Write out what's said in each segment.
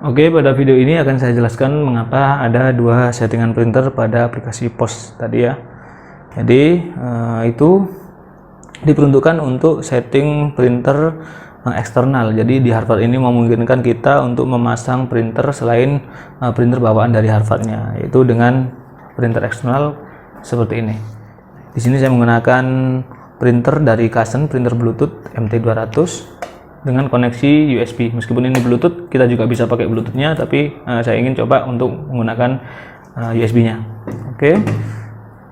Oke, pada video ini akan saya jelaskan mengapa ada dua settingan printer pada aplikasi POS tadi ya. Jadi itu diperuntukkan untuk setting printer eksternal. Jadi di Harvard ini memungkinkan kita untuk memasang printer selain printer bawaan dari Harvardnya, yaitu dengan printer eksternal seperti ini. Di sini saya menggunakan printer dari Kasen, printer Bluetooth MT200 dengan koneksi USB. Meskipun ini Bluetooth, kita juga bisa pakai Bluetooth-nya, tapi saya ingin coba untuk menggunakan USB-nya. Oke,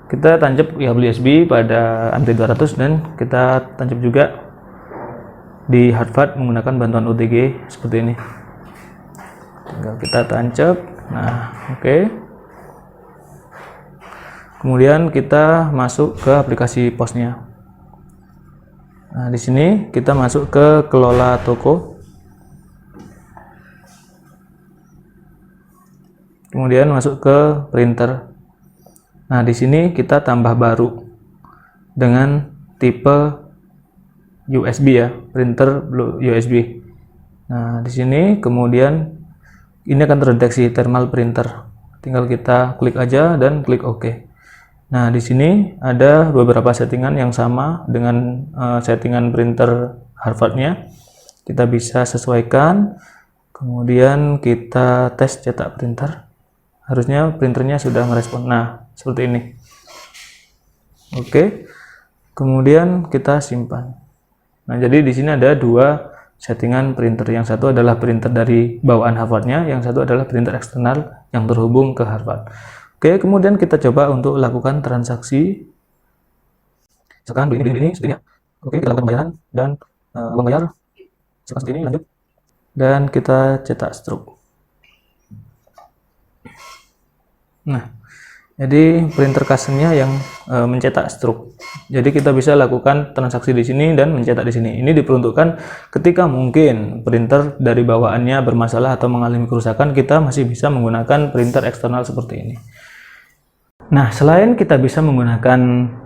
kita tancap kabel USB pada MT200 dan kita tancap juga di Harvard menggunakan bantuan OTG seperti ini. Tinggal kita tancap. Nah, oke. Kemudian kita masuk ke aplikasi POS-nya. Nah, di sini kita masuk ke kelola toko. Kemudian masuk ke printer. Nah, di sini kita tambah baru dengan tipe USB ya, printer USB. Nah, di sini kemudian ini akan terdeteksi thermal printer. Tinggal kita klik aja dan klik OK. Nah, di sini ada beberapa settingan yang sama dengan settingan printer Harvard-nya. Kita bisa sesuaikan. Kemudian kita tes cetak printer. Harusnya printernya sudah merespon. Nah, seperti ini. Oke. Kemudian kita simpan. Nah, jadi di sini ada dua settingan printer. Yang satu adalah printer dari bawaan Harvard-nya, yang satu adalah printer eksternal yang terhubung ke Harvard. Oke, kemudian kita coba untuk lakukan transaksi. Misalkan ini seperti ini. Oke, kita lakukan pembayaran dan uang bayar seperti ini, lanjut. Dan kita cetak stroke. Nah, jadi printer Kasennya yang mencetak stroke. Jadi kita bisa lakukan transaksi di sini dan mencetak di sini. Ini diperuntukkan ketika mungkin printer dari bawaannya bermasalah atau mengalami kerusakan, kita masih bisa menggunakan printer eksternal seperti ini. Nah, selain kita bisa menggunakan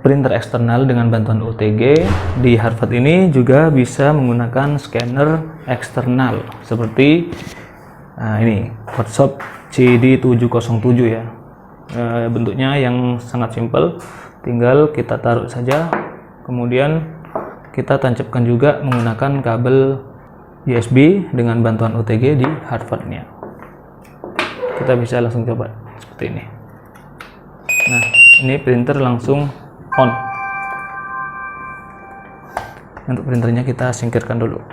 printer eksternal dengan bantuan OTG, di Harvard ini juga bisa menggunakan scanner eksternal seperti ini, Photoshop CD707 ya. Bentuknya yang sangat simpel, tinggal kita taruh saja, kemudian kita tancapkan juga menggunakan kabel USB dengan bantuan OTG di Harvard-nya. Kita bisa langsung coba seperti ini. Nah, ini printer langsung on. Untuk printernya kita singkirkan dulu.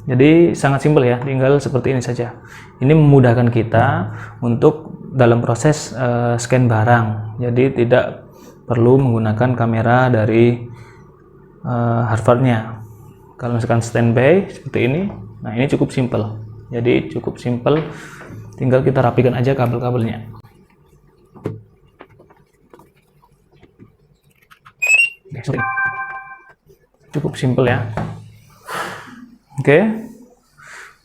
Jadi sangat simpel ya, tinggal seperti ini saja. Ini memudahkan kita untuk dalam proses scan barang. Jadi tidak perlu menggunakan kamera dari Harvard-nya. Kalau misalkan standby seperti ini, nah ini cukup simpel. Jadi cukup simpel, tinggal kita rapikan aja kabel-kabelnya. Cukup simpel ya. Oke,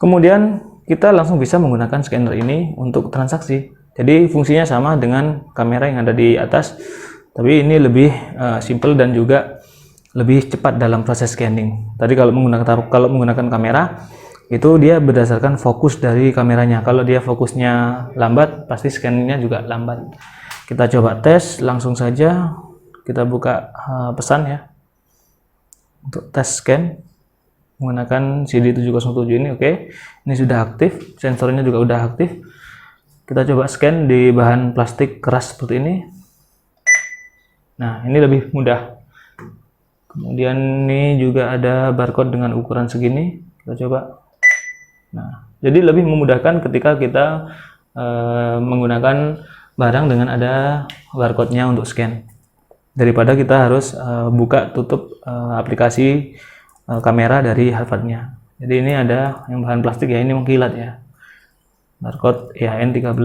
kemudian kita langsung bisa menggunakan scanner ini untuk transaksi. Jadi fungsinya sama dengan kamera yang ada di atas, tapi ini lebih simple dan juga lebih cepat dalam proses scanning. Tadi kalau menggunakan kamera, itu dia berdasarkan fokus dari kameranya. Kalau dia fokusnya lambat, pasti scanningnya juga lambat. Kita coba tes langsung saja. Kita buka pesan ya untuk tes scan menggunakan CD707 ini. Oke, ini sudah aktif, sensornya juga udah aktif. Kita coba scan di bahan plastik keras seperti ini. Nah, ini lebih mudah. Kemudian ini juga ada barcode dengan ukuran segini. Kita coba. Nah, jadi lebih memudahkan ketika kita menggunakan barang dengan ada barcode-nya untuk scan, daripada kita harus buka tutup aplikasi kamera dari Harvard-nya. Jadi ini ada yang bahan plastik ya, ini mengkilat ya, barcode IHN13.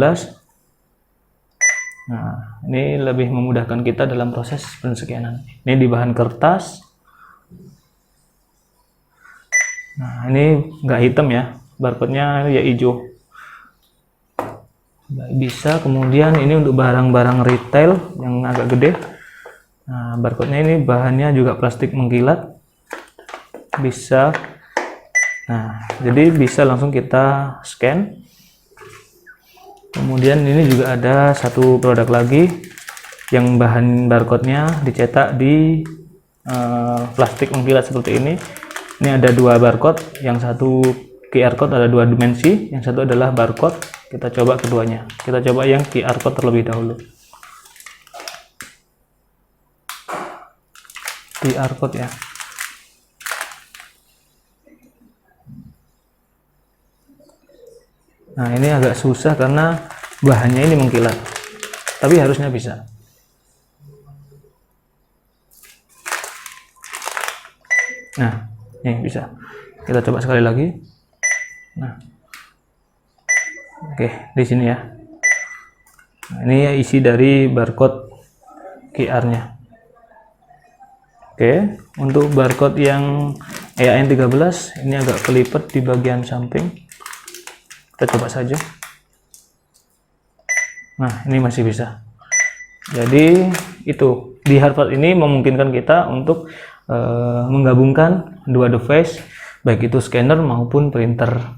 Nah, ini lebih memudahkan kita dalam proses penscanan. Ini di bahan kertas. Nah, ini nggak hitam ya, barcode-nya ya hijau. Bisa. Kemudian ini untuk barang-barang retail yang agak gede. Nah, barcode-nya ini bahannya juga plastik mengkilat. Bisa. Nah, jadi bisa langsung kita scan. Kemudian ini juga ada satu produk lagi yang bahan barcode-nya dicetak di plastik mengkilat seperti ini. Ini ada dua barcode, yang satu QR code ada dua dimensi, yang satu adalah barcode. Kita coba keduanya. Kita coba yang QR code terlebih dahulu. QR code ya. Nah, ini agak susah karena bahannya ini mengkilat, tapi harusnya bisa. Nah, ini bisa. Kita coba sekali lagi. Nah, oke, di sini ya. Nah, ini isi dari barcode QR-nya. Oke, untuk barcode yang EAN 13 ini agak kelipet di bagian samping. Kita coba saja. Nah, ini masih bisa. Jadi itu di Harvard ini memungkinkan kita untuk menggabungkan dua device, baik itu scanner maupun printer.